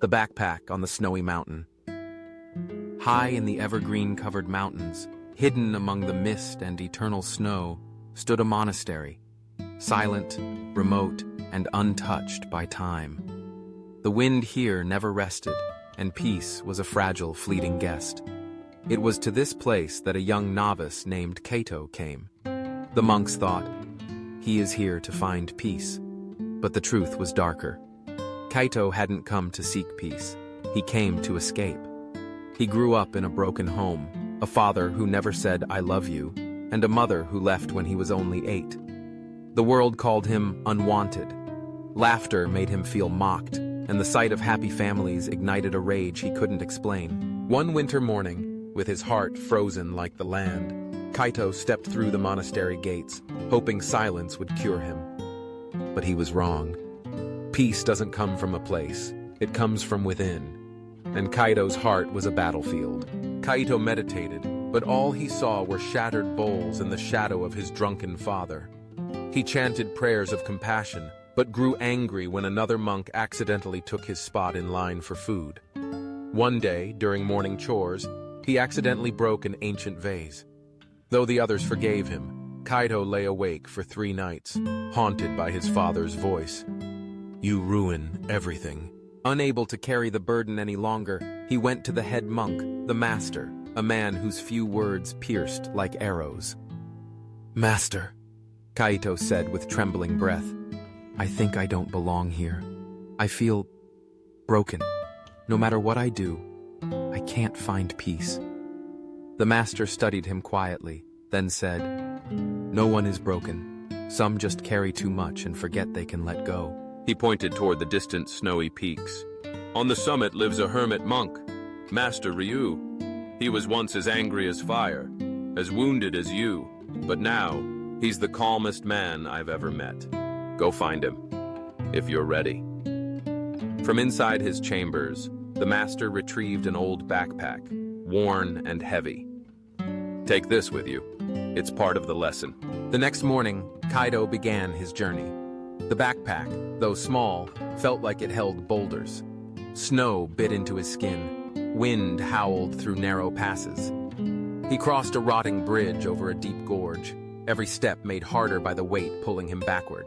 The backpack on the snowy mountain. High in the evergreen-covered mountains, hidden among the mist and eternal snow, stood a monastery, silent, remote, and untouched by time. The wind here never rested, and peace was a fragile, fleeting guest. It was to this place that a young novice named Kaito came. The monks thought, he is here to find peace. But the truth was darker. Kaito hadn't come to seek peace. He came to escape. He grew up in a broken home, a father who never said, "I love you," and a mother who left when he was only 8. The world called him unwanted. Laughter made him feel mocked, and the sight of happy families ignited a rage he couldn't explain. One winter morning, with his heart frozen like the land, Kaito stepped through the monastery gates, hoping silence would cure him. But he was wrong. Peace doesn't come from a place, it comes from within. And Kaito's heart was a battlefield. Kaito meditated, but all he saw were shattered bowls in the shadow of his drunken father. He chanted prayers of compassion, but grew angry when another monk accidentally took his spot in line for food. One day, during morning chores, he accidentally broke an ancient vase. Though the others forgave him, Kaito lay awake for 3 nights, haunted by his father's voice. "You ruin everything." Unable to carry the burden any longer, he went to the head monk, the master, a man whose few words pierced like arrows. "Master," Kaito said with trembling breath, "I think I don't belong here. I feel broken. No matter what I do, I can't find peace." The master studied him quietly, then said, "No one is broken. Some just carry too much and forget they can let go." He pointed toward the distant snowy peaks. "On the summit lives a hermit monk, Master Ryu. He was once as angry as fire, as wounded as you, but now he's the calmest man I've ever met. Go find him, if you're ready." From inside his chambers, the master retrieved an old backpack, worn and heavy. "Take this with you. It's part of the lesson." The next morning, Kaito began his journey. The backpack, though small, felt like it held boulders. Snow bit into his skin. Wind howled through narrow passes. He crossed a rotting bridge over a deep gorge, every step made harder by the weight pulling him backward.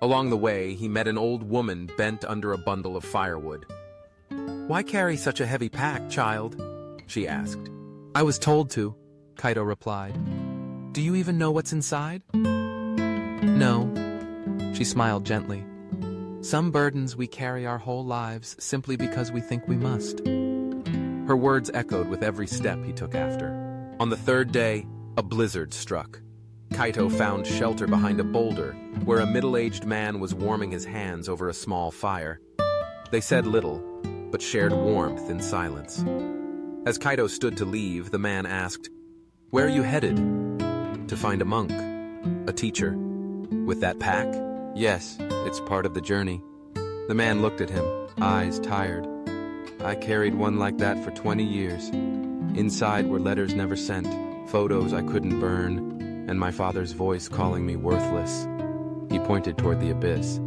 Along the way, he met an old woman bent under a bundle of firewood. "Why carry such a heavy pack, child?" she asked. "I was told to," Kaito replied. "Do you even know what's inside?" "No," she smiled gently. "Some burdens we carry our whole lives simply because we think we must." Her words echoed with every step he took after. On the 3rd day, a blizzard struck. Kaito found shelter behind a boulder where a middle-aged man was warming his hands over a small fire. They said little, but shared warmth in silence. As Kaito stood to leave, the man asked, "Where are you headed?" "To find a monk, a teacher." "With that pack?" "Yes, it's part of the journey." The man looked at him, eyes tired. "I carried one like that for 20 years. Inside were letters never sent, photos I couldn't burn, and my father's voice calling me worthless." He pointed toward the abyss.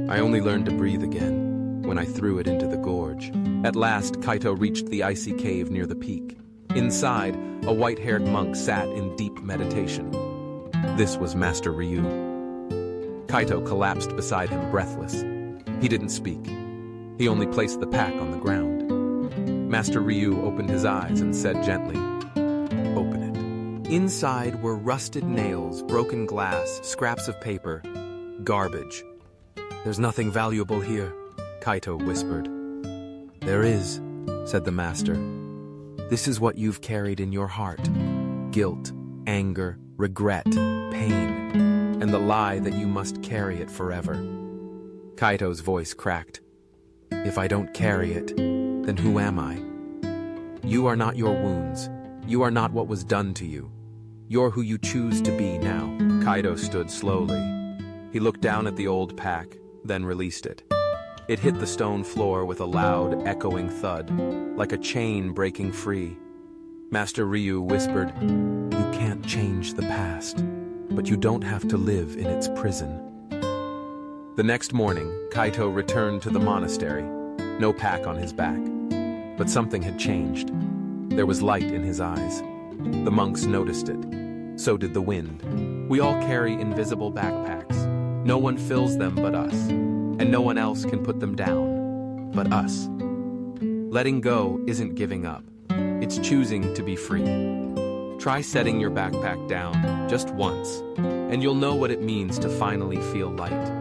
"I only learned to breathe again when I threw it into the gorge." At last, Kaito reached the icy cave near the peak. Inside, a white-haired monk sat in deep meditation. This was Master Ryu. Kaito collapsed beside him, breathless. He didn't speak. He only placed the pack on the ground. Master Ryu opened his eyes and said gently, "Open it." Inside were rusted nails, broken glass, scraps of paper, garbage. "There's nothing valuable here," Kaito whispered. "There is," said the master. "This is what you've carried in your heart. Guilt, anger, regret, pain, and the lie that you must carry it forever." Kaito's voice cracked. "If I don't carry it, then who am I? You are not your wounds. You are not what was done to you. You're who you choose to be now." Kaito stood slowly. He looked down at the old pack, then released it. It hit the stone floor with a loud, echoing thud, like a chain breaking free. Master Ryu whispered, "You can't change the past, but you don't have to live in its prison." The next morning, Kaito returned to the monastery. no pack on his back. But something had changed. There was light in his eyes. The monks noticed it. So did the wind. We all carry invisible backpacks. No one fills them but us, and no one else can put them down but us. Letting go isn't giving up. It's choosing to be free. Try setting your backpack down just once, and you'll know what it means to finally feel light.